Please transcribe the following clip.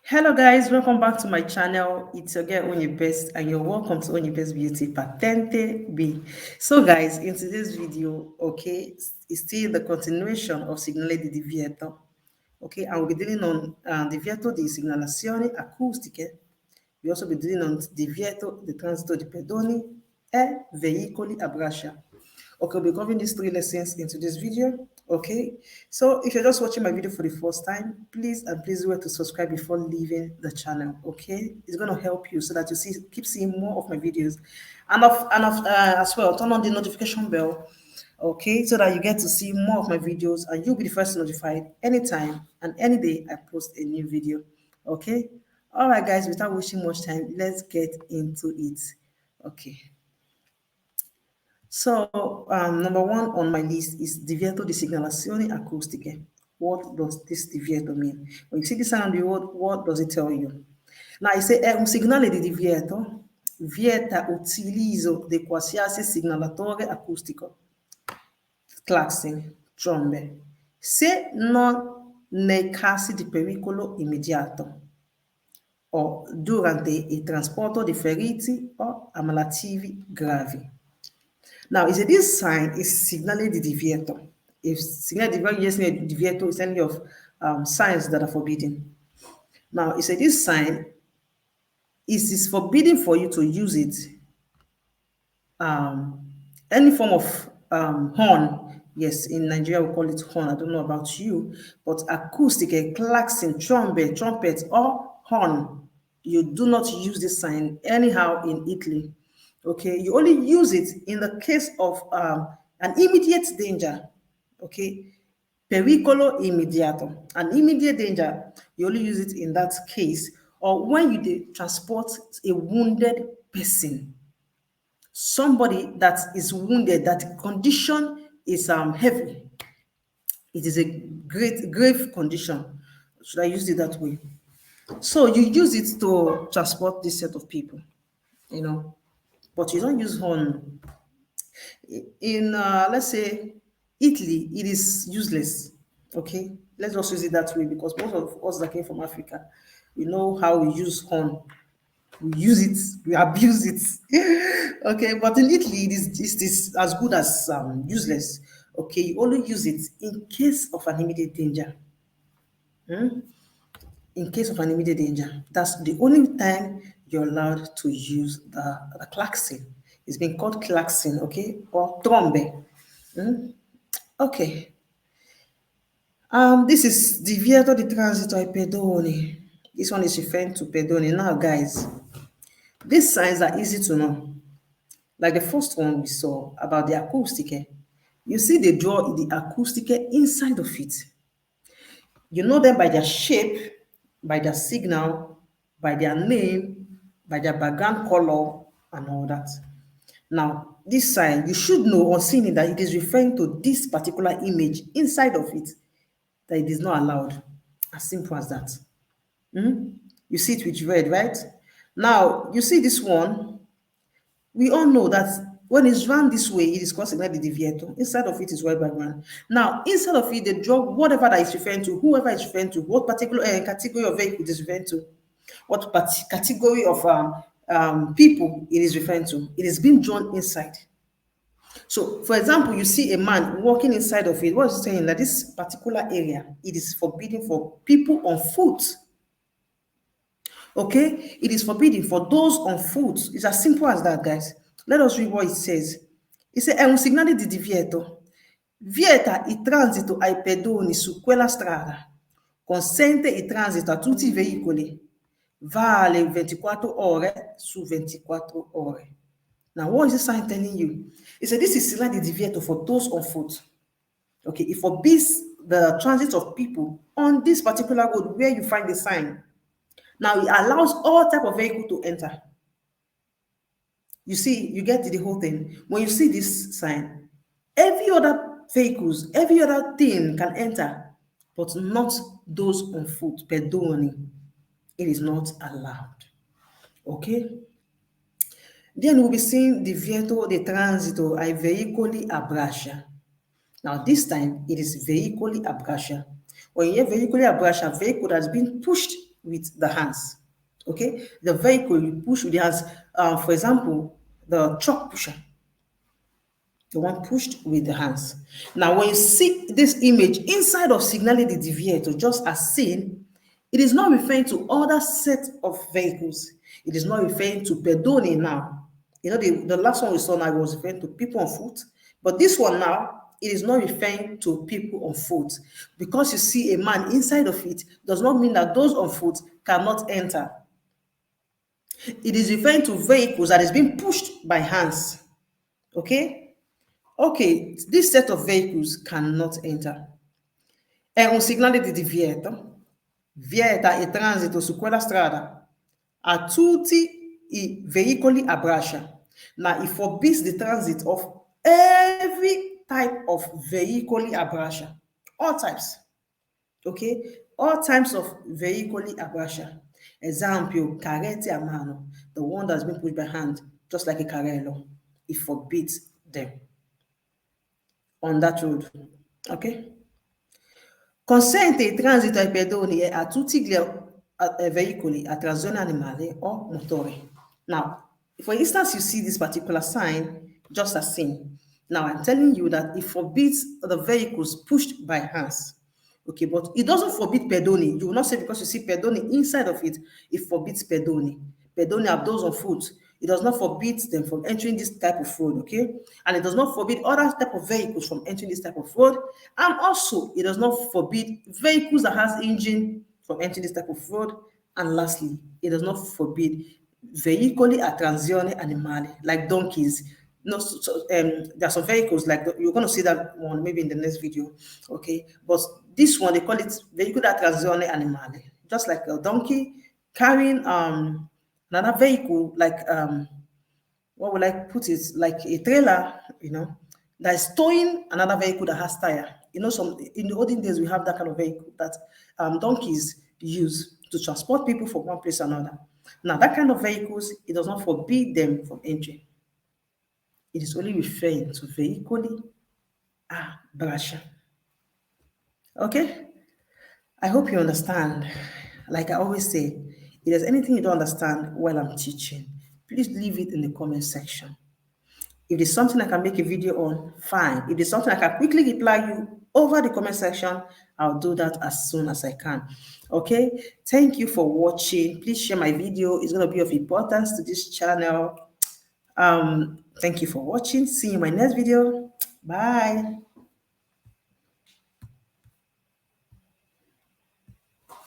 Hello guys, welcome back to my channel. It's your girl Onye Best and you're welcome to Onye Best Beauty Patente B. So guys, in today's video, okay, it's still the continuation of Signale di Divieto. Okay, and we'll be dealing on Divieto di Segnalazioni Acustiche. We'll also be dealing on Divieto di Transito di Pedoni e Veicoli a Braccia. Okay, we'll be covering these three lessons into this video. Okay, so if you're just watching my video for the first time, please remember to subscribe before leaving the channel. Okay, it's going to help you so that you keep seeing more of my videos, and as well turn on the notification bell. Okay, so that you get to see more of my videos and you'll be the first notified anytime and any day I post a new video. Okay, all right guys, without wasting much time, let's get into it. Okay. So, number one on my list is Divieto di Segnalazioni Acustiche. What does this divieto mean? When you see this sign on the word, what does it tell you? Now, it says, è un segnale di divieto, vieta utilizzo di qualsiasi segnalatore acustico, claxon, trombe, se non nei casi di pericolo immediato o durante il trasporto di feriti o ammalativi gravi. Now, is this sign is signale di divieto. If signale di divieto is any of signs that are forbidden. Now, it said this sign is forbidden for you to use it. Any form of horn. Yes, in Nigeria we call it horn. I don't know about you, but acoustic, a klaxon, trumpet, or horn. You do not use this sign anyhow in Italy. Okay, you only use it in the case of an immediate danger. Okay, pericolo immediato, an immediate danger. You only use it in that case, or when you transport a wounded person, somebody that is wounded, that condition is heavy. It is a grave condition. Should I use it that way? So you use it to transport this set of people, you know. But you don't use horn. In, let's say, Italy, it is useless, okay? Let's just use it that way because most of us that came from Africa, we know how we use horn. We use it, we abuse it, okay? But in Italy, it is as good as useless, okay? You only use it in case of an immediate danger. In case of an immediate danger, that's the only time you're allowed to use the klaxon. It's been called klaxon, okay, or trombe. Okay. This is Divieto di Transito ai Pedoni. This one is referring to pedoni. Now, guys, these signs are easy to know. Like the first one we saw about the acoustiche. You see they draw the acoustiche inside of it. You know them by their shape, by their signal, by their name, by their background color, and all that. Now, this sign, you should know on seeing it that it is referring to this particular image inside of it, that it is not allowed. As simple as that. You see it with red, right? Now, you see this one. We all know that when it's run this way, it is called signale di divieto. Inside of it is white background. Now, inside of it, they draw whatever that is referring to, whoever is referring to, what particular category of vehicle it is referring to, what category of people it is referring to. It is being drawn inside. So, for example, you see a man walking inside of it. What is it saying? That this particular area, it is forbidden for people on foot. Okay? It is forbidden for those on foot. It's as simple as that, guys. Let us read what it says. It says, è un segnale di divieto. Vieta il transito ai pedoni su quella strada. Consente il transito a tutti i veicoli. Vale 24 ore su 24 ore. Now, what is this sign telling you? It said this is signale di divieto for those on foot. Okay, it forbids the transit of people on this particular road where you find the sign. Now, it allows all type of vehicle to enter. You see, you get the whole thing. When you see this sign, every other vehicles, every other thing can enter, but not those on foot, pedoni. It is not allowed. Okay? Then we'll be seeing Divieto di Transito ai Veicoli a Braccia. Now, this time, it is Veicoli a Braccia. When you hear Veicoli a Braccia, vehicle that's been pushed with the hands. Okay, the vehicle you push with the hands. For example, the truck pusher, the one pushed with the hands. Now, when you see this image inside of SIGNALE the Divieto, just as seen, it is not referring to other set of vehicles. It is not referring to pedoni now. You know, the last one we saw now was referring to people on foot, but this one now, it is not referring to people on foot. Because you see a man inside of it, does not mean that those on foot cannot enter. It is referring to vehicles that is being pushed by hands. Okay? Okay, this set of vehicles cannot enter. È un segnale di divieto, vieta il transito su quella strada a tutti I veicoli a braccia. Now, it forbids the transit of every type of veicoli a braccia. All types. Okay? All types of veicoli a braccia. Esempio, carrette a mano, the one that's been pushed by hand, just like a carrello. It forbids them on that road. Ok? Consente il transito ai pedoni e a tutti gli veicoli a trazione animale o motore. Now, for instance, you see this particular sign, just as seen. Now, I'm telling you that it forbids the vehicles pushed by hands. Okay, but it doesn't forbid pedoni. You will not say because you see pedoni inside of it, it forbids pedoni. Pedoni are those on foot. It does not forbid them from entering this type of road, okay? And it does not forbid other type of vehicles from entering this type of road. And also, it does not forbid vehicles that has engine from entering this type of road. And lastly, it does not forbid veicoli a trazione animale, like donkeys. No, there are some vehicles like you're going to see that one maybe in the next video, okay? But this one, they call it veicolo a trazione animale, just like a donkey carrying another vehicle, like what would I put it, like a trailer, you know, that is towing another vehicle that has tire. You know, some in the olden days we have that kind of vehicle that donkeys use to transport people from one place to another. Now, that kind of vehicles, it does not forbid them from entering. It is only referring to veicoli a braccia. Okay? I hope you understand. Like I always say, if there's anything you don't understand while I'm teaching, please leave it in the comment section. If there's something I can make a video on, fine. If there's something I can quickly reply you over the comment section, I'll do that as soon as I can. Okay? Thank you for watching. Please share my video. It's going to be of importance to this channel. Thank you for watching. See you in my next video. Bye.